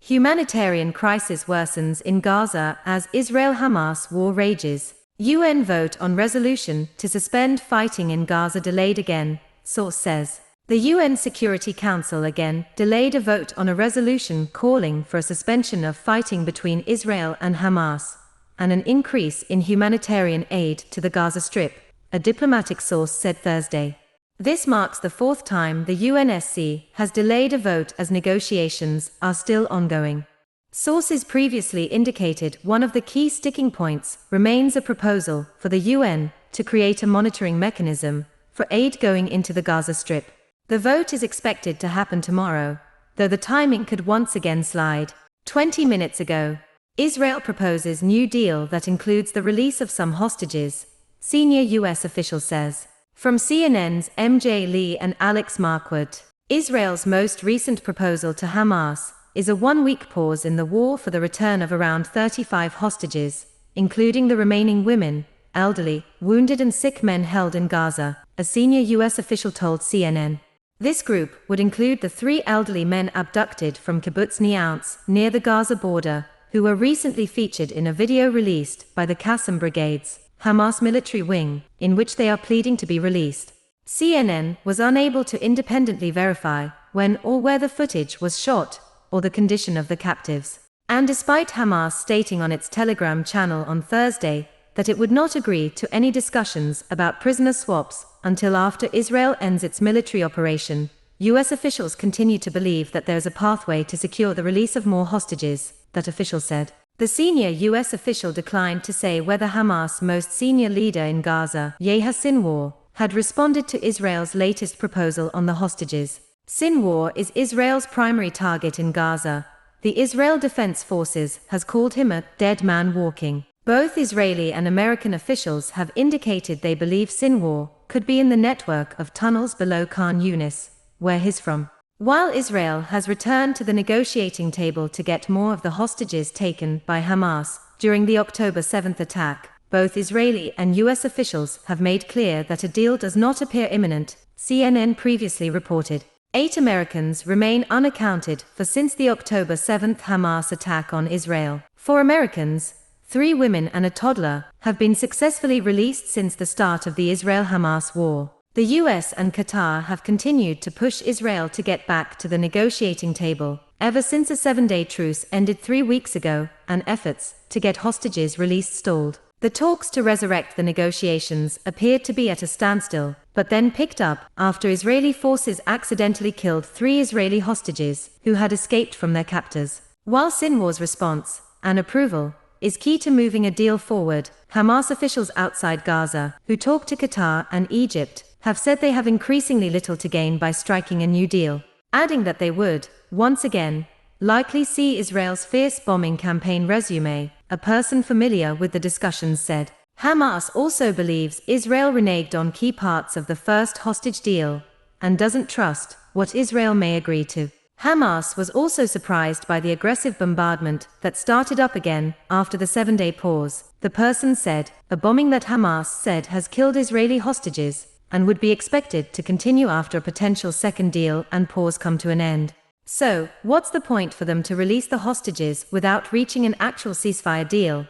Humanitarian crisis worsens in Gaza as Israel-Hamas war rages. UN vote on resolution to suspend fighting in Gaza delayed again, source says. The UN Security Council again delayed a vote on a resolution calling for a suspension of fighting between Israel and Hamas, and an increase in humanitarian aid to the Gaza Strip, a diplomatic source said Thursday. This marks the fourth time the UNSC has delayed a vote as negotiations are still ongoing. Sources previously indicated one of the key sticking points remains a proposal for the UN to create a monitoring mechanism for aid going into the Gaza Strip. The vote is expected to happen tomorrow, though the timing could once again slide. 20 minutes ago, Israel proposes new deal that includes the release of some hostages, senior US official says. From CNN's MJ Lee and Alex Marquardt, Israel's most recent proposal to Hamas is a one-week pause in the war for the return of around 35 hostages, including the remaining women, elderly, wounded and sick men held in Gaza, a senior US official told CNN. This group would include the 3 elderly men abducted from Kibbutz Ne'ounz near the Gaza border, who were recently featured in a video released by the Qassam Brigade's Hamas military wing, in which they are pleading to be released. CNN was unable to independently verify when or where the footage was shot, or the condition of the captives. And despite Hamas stating on its Telegram channel on Thursday that it would not agree to any discussions about prisoner swaps until after Israel ends its military operation, US officials continue to believe that there is a pathway to secure the release of more hostages, that official said. The senior US official declined to say whether Hamas' most senior leader in Gaza, Yahya Sinwar, had responded to Israel's latest proposal on the hostages. Sinwar is Israel's primary target in Gaza. The Israel Defense Forces has called him a dead man walking. Both Israeli and American officials have indicated they believe Sinwar could be in the network of tunnels below Khan Yunis, where he's from. While Israel has returned to the negotiating table to get more of the hostages taken by Hamas during the October 7th attack, both Israeli and US officials have made clear that a deal does not appear imminent, CNN previously reported. 8 Americans remain unaccounted for since the October 7th Hamas attack on Israel. 4 Americans, 3 women and a toddler, have been successfully released since the start of the Israel-Hamas war. The US and Qatar have continued to push Israel to get back to the negotiating table, ever since a 7-day truce ended 3 weeks ago, and efforts to get hostages released stalled. The talks to resurrect the negotiations appeared to be at a standstill, but then picked up after Israeli forces accidentally killed 3 Israeli hostages who had escaped from their captors. While Sinwar's response and approval is key to moving a deal forward, Hamas officials outside Gaza, who talked to Qatar and Egypt, have said they have increasingly little to gain by striking a new deal, adding that they would, once again, likely see Israel's fierce bombing campaign resume, a person familiar with the discussions said. Hamas also believes Israel reneged on key parts of the first hostage deal, and doesn't trust what Israel may agree to. Hamas was also surprised by the aggressive bombardment that started up again after the 7-day pause, the person said, a bombing that Hamas said has killed Israeli hostages, and would be expected to continue after a potential second deal and pause come to an end. So, what's the point for them to release the hostages without reaching an actual ceasefire deal?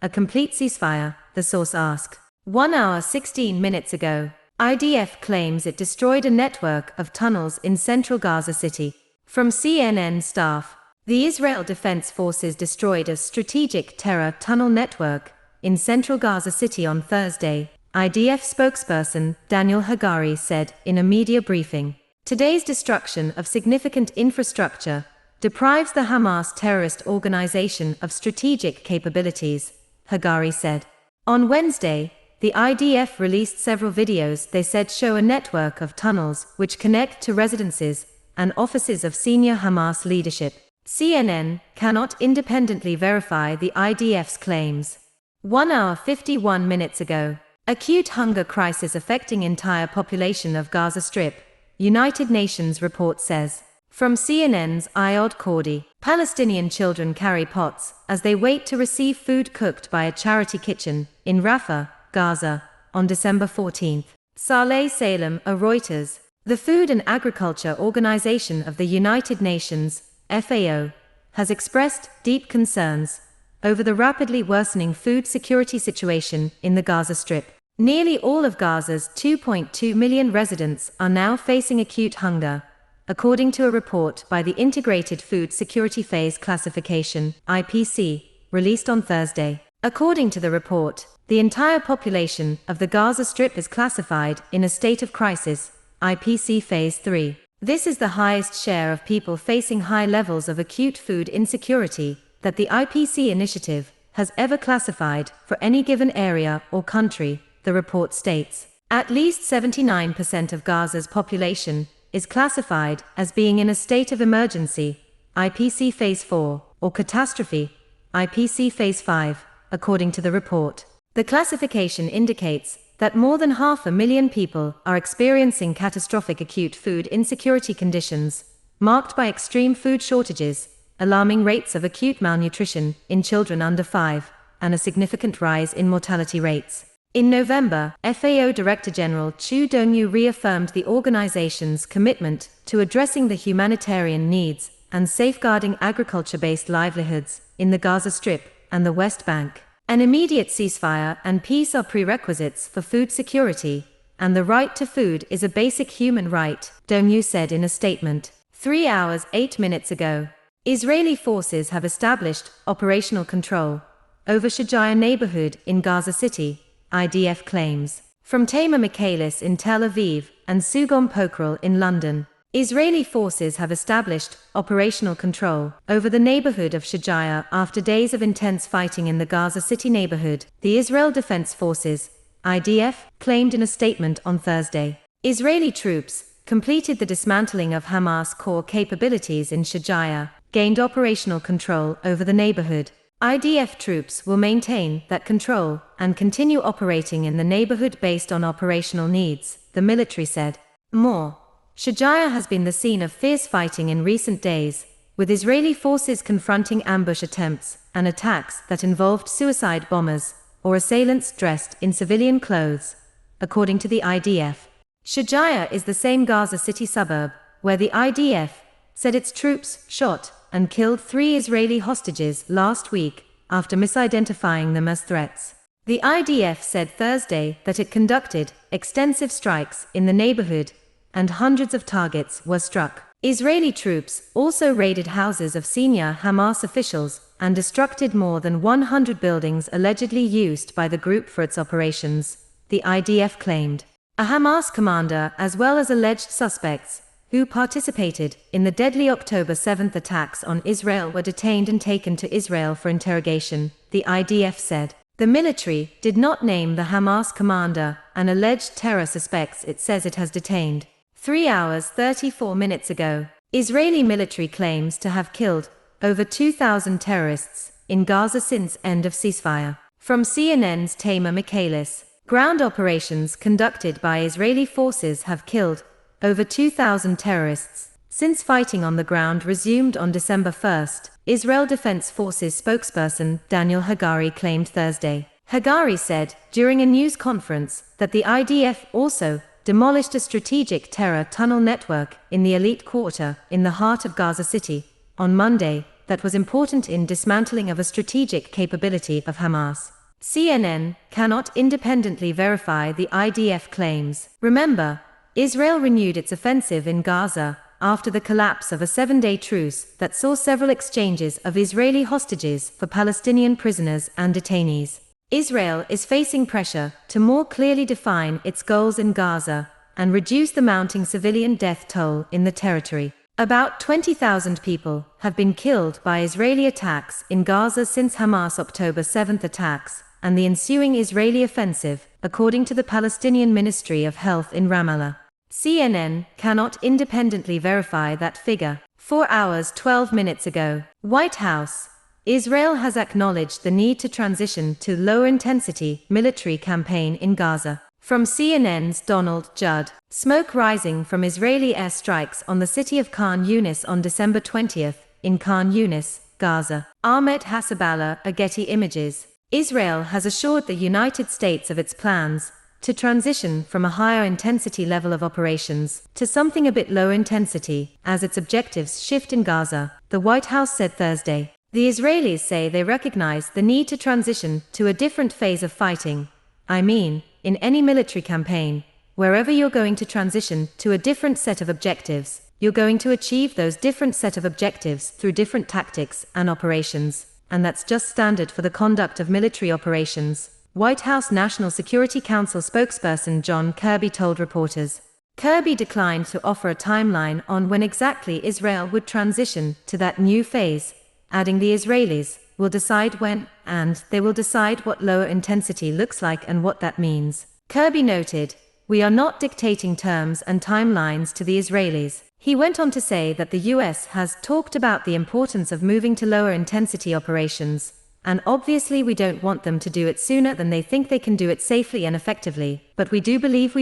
A complete ceasefire, the source asked. 1 hour 16 minutes ago, IDF claims it destroyed a network of tunnels in central Gaza City. From CNN staff, the Israel Defense Forces destroyed a strategic terror tunnel network in central Gaza City on Thursday, IDF spokesperson Daniel Hagari said in a media briefing. Today's destruction of significant infrastructure deprives the Hamas terrorist organization of strategic capabilities, Hagari said. On Wednesday, the IDF released several videos they said show a network of tunnels which connect to residences and offices of senior Hamas leadership. CNN cannot independently verify the IDF's claims. 1 hour 51 minutes ago, acute hunger crisis affecting entire population of Gaza Strip, United Nations report says. From CNN's Ayod Kordi, Palestinian children carry pots as they wait to receive food cooked by a charity kitchen in Rafah, Gaza, on December 14. Saleh Salem, a Reuters. The Food and Agriculture Organization of the United Nations, FAO, has expressed deep concerns over the rapidly worsening food security situation in the Gaza Strip. Nearly all of Gaza's 2.2 million residents are now facing acute hunger, according to a report by the Integrated Food Security Phase Classification (IPC), released on Thursday. According to the report, the entire population of the Gaza Strip is classified in a state of crisis, IPC Phase 3. This is the highest share of people facing high levels of acute food insecurity that the IPC initiative has ever classified for any given area or country, the report states. At least 79% of Gaza's population is classified as being in a state of emergency, IPC Phase 4, or catastrophe, IPC Phase 5, according to the report. The classification indicates that more than 500,000 people are experiencing catastrophic acute food insecurity conditions, marked by extreme food shortages, alarming rates of acute malnutrition in children under 5, and a significant rise in mortality rates. In November, FAO Director General Chu Dongyu reaffirmed the organization's commitment to addressing the humanitarian needs and safeguarding agriculture-based livelihoods in the Gaza Strip and the West Bank. An immediate ceasefire and peace are prerequisites for food security, and the right to food is a basic human right, Dongyu said in a statement. 3 hours 8 minutes ago, Israeli forces have established operational control over Shujaiya neighborhood in Gaza City, IDF claims. From Tamar Michaelis in Tel Aviv and Sugom Pokrel in London, Israeli forces have established operational control over the neighborhood of Shujaiya after days of intense fighting in the Gaza City neighborhood, the Israel Defense Forces, IDF, claimed in a statement on Thursday. Israeli troops completed the dismantling of Hamas core capabilities in Shujaiya, gained operational control over the neighborhood. IDF troops will maintain that control and continue operating in the neighborhood based on operational needs, the military said. More. Shujaiya has been the scene of fierce fighting in recent days, with Israeli forces confronting ambush attempts and attacks that involved suicide bombers or assailants dressed in civilian clothes, according to the IDF. Shujaiya is the same Gaza City suburb where the IDF said its troops shot and killed 3 Israeli hostages last week after misidentifying them as threats. The IDF said Thursday that it conducted extensive strikes in the neighborhood and hundreds of targets were struck. Israeli troops also raided houses of senior Hamas officials and destructed more than 100 buildings allegedly used by the group for its operations, the IDF claimed. A Hamas commander as well as alleged suspects who participated in the deadly October 7 attacks on Israel were detained and taken to Israel for interrogation, the IDF said. The military did not name the Hamas commander and alleged terror suspects it says it has detained. 3 hours 34 minutes ago, Israeli military claims to have killed over 2,000 terrorists in Gaza since end of ceasefire. From CNN's Tamar Michaelis, ground operations conducted by Israeli forces have killed over 2,000 terrorists since fighting on the ground resumed on December 1, Israel Defense Forces spokesperson Daniel Hagari claimed Thursday. Hagari said during a news conference that the IDF also demolished a strategic terror tunnel network in the elite quarter in the heart of Gaza City on Monday that was important in dismantling of a strategic capability of Hamas. CNN cannot independently verify the IDF claims. Remember, Israel renewed its offensive in Gaza after the collapse of a 7-day truce that saw several exchanges of Israeli hostages for Palestinian prisoners and detainees. Israel is facing pressure to more clearly define its goals in Gaza and reduce the mounting civilian death toll in the territory. About 20,000 people have been killed by Israeli attacks in Gaza since Hamas' October 7 attacks and the ensuing Israeli offensive, according to the Palestinian Ministry of Health in Ramallah. CNN cannot independently verify that figure. 4 hours 12 minutes ago, White House. Israel has acknowledged the need to transition to low-intensity military campaign in Gaza. From CNN's Donald Judd, smoke rising from Israeli airstrikes on the city of Khan Yunis on December 20 in Khan Yunis, Gaza. Ahmet Hassaballah, Getty Images. Israel has assured the United States of its plans to transition from a higher intensity level of operations to something a bit lower intensity as its objectives shift in Gaza, the White House said Thursday. The Israelis say they recognize the need to transition to a different phase of fighting. I mean, in any military campaign, wherever you're going to transition to a different set of objectives, you're going to achieve those different set of objectives through different tactics and operations, and that's just standard for the conduct of military operations, White House National Security Council spokesperson John Kirby told reporters. Kirby declined to offer a timeline on when exactly Israel would transition to that new phase, adding the Israelis will decide when, and they will decide what lower intensity looks like and what that means. Kirby noted, "We are not dictating terms and timelines to the Israelis." He went on to say that the US has talked about the importance of moving to lower intensity operations, and obviously we don't want them to do it sooner than they think they can do it safely and effectively, but we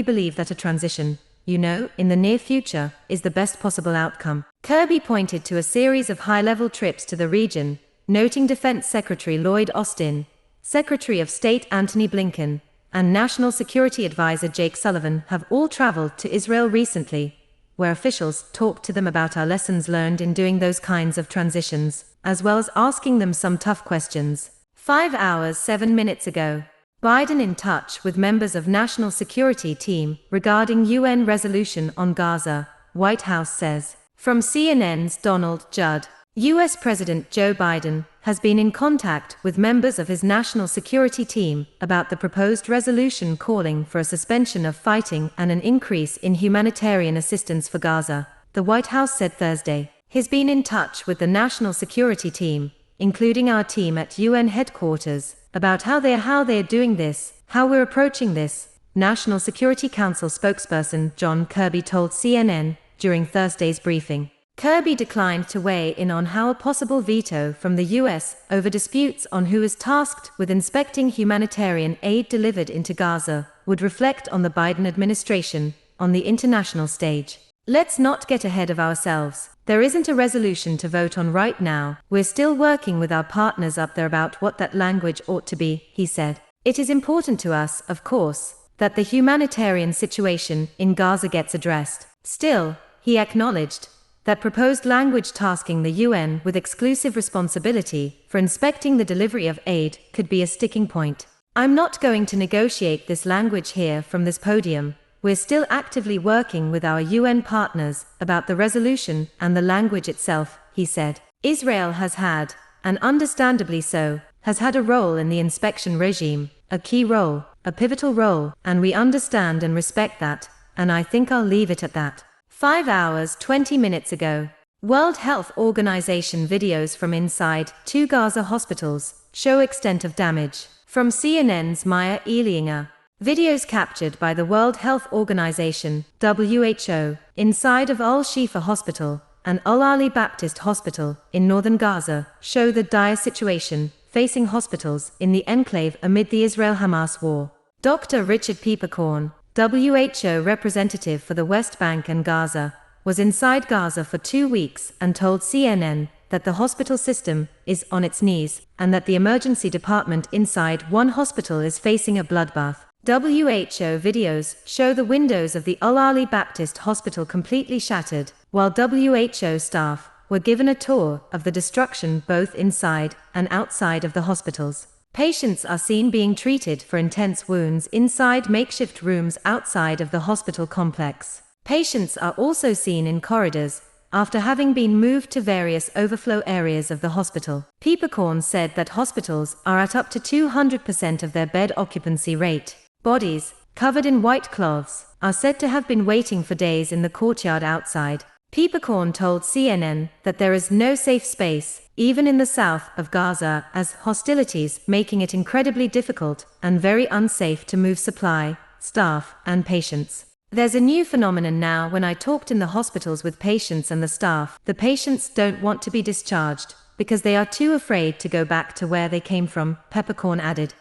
believe that a transition, in the near future, is the best possible outcome. Kirby pointed to a series of high-level trips to the region, noting Defense Secretary Lloyd Austin, Secretary of State Antony Blinken, and National Security Advisor Jake Sullivan have all traveled to Israel recently, where officials talked to them about our lessons learned in doing those kinds of transitions, as well as asking them some tough questions. 5 hours 7 minutes ago, Biden in touch with members of National Security Team regarding UN resolution on Gaza, White House says. From CNN's Donald Judd, US President Joe Biden has been in contact with members of his national security team about the proposed resolution calling for a suspension of fighting and an increase in humanitarian assistance for Gaza, the White House said Thursday. He's been in touch with the national security team, including our team at UN headquarters, about how they are doing this, how we're approaching this, National Security Council spokesperson John Kirby told CNN during Thursday's briefing. Kirby declined to weigh in on how a possible veto from the US over disputes on who is tasked with inspecting humanitarian aid delivered into Gaza would reflect on the Biden administration on the international stage. Let's not get ahead of ourselves. There isn't a resolution to vote on right now. We're still working with our partners up there about what that language ought to be, he said. It is important to us, of course, that the humanitarian situation in Gaza gets addressed. Still, he acknowledged that proposed language tasking the UN with exclusive responsibility for inspecting the delivery of aid could be a sticking point. I'm not going to negotiate this language here from this podium. We're still actively working with our UN partners about the resolution and the language itself, he said. Israel has had, and understandably so, has had a role in the inspection regime, a key role, a pivotal role, and we understand and respect that, and I think I'll leave it at that. 5 hours 20 minutes ago, World Health Organization videos from inside 2 Gaza hospitals show extent of damage. From CNN's Maya Elinger, videos captured by the World Health Organization, WHO, inside of Al-Shifa Hospital and Al-Ali Baptist Hospital in northern Gaza show the dire situation facing hospitals in the enclave amid the Israel Hamas war. Dr. Richard Pieperkorn, WHO representative for the West Bank and Gaza, was inside Gaza for 2 weeks and told CNN that the hospital system is on its knees and that the emergency department inside one hospital is facing a bloodbath. WHO videos show the windows of the Al-Ali Baptist Hospital completely shattered, while WHO staff were given a tour of the destruction both inside and outside of the hospitals. Patients are seen being treated for intense wounds inside makeshift rooms outside of the hospital complex. Patients are also seen in corridors after having been moved to various overflow areas of the hospital. Pieperkorn said that hospitals are at up to 200% of their bed occupancy rate. Bodies, covered in white cloths, are said to have been waiting for days in the courtyard outside. Pieperkorn told CNN that there is no safe space, even in the south of Gaza, as hostilities making it incredibly difficult and very unsafe to move supply, staff, and patients. There's a new phenomenon now when I talked in the hospitals with patients and the staff. The patients don't want to be discharged because they are too afraid to go back to where they came from, Pieperkorn added.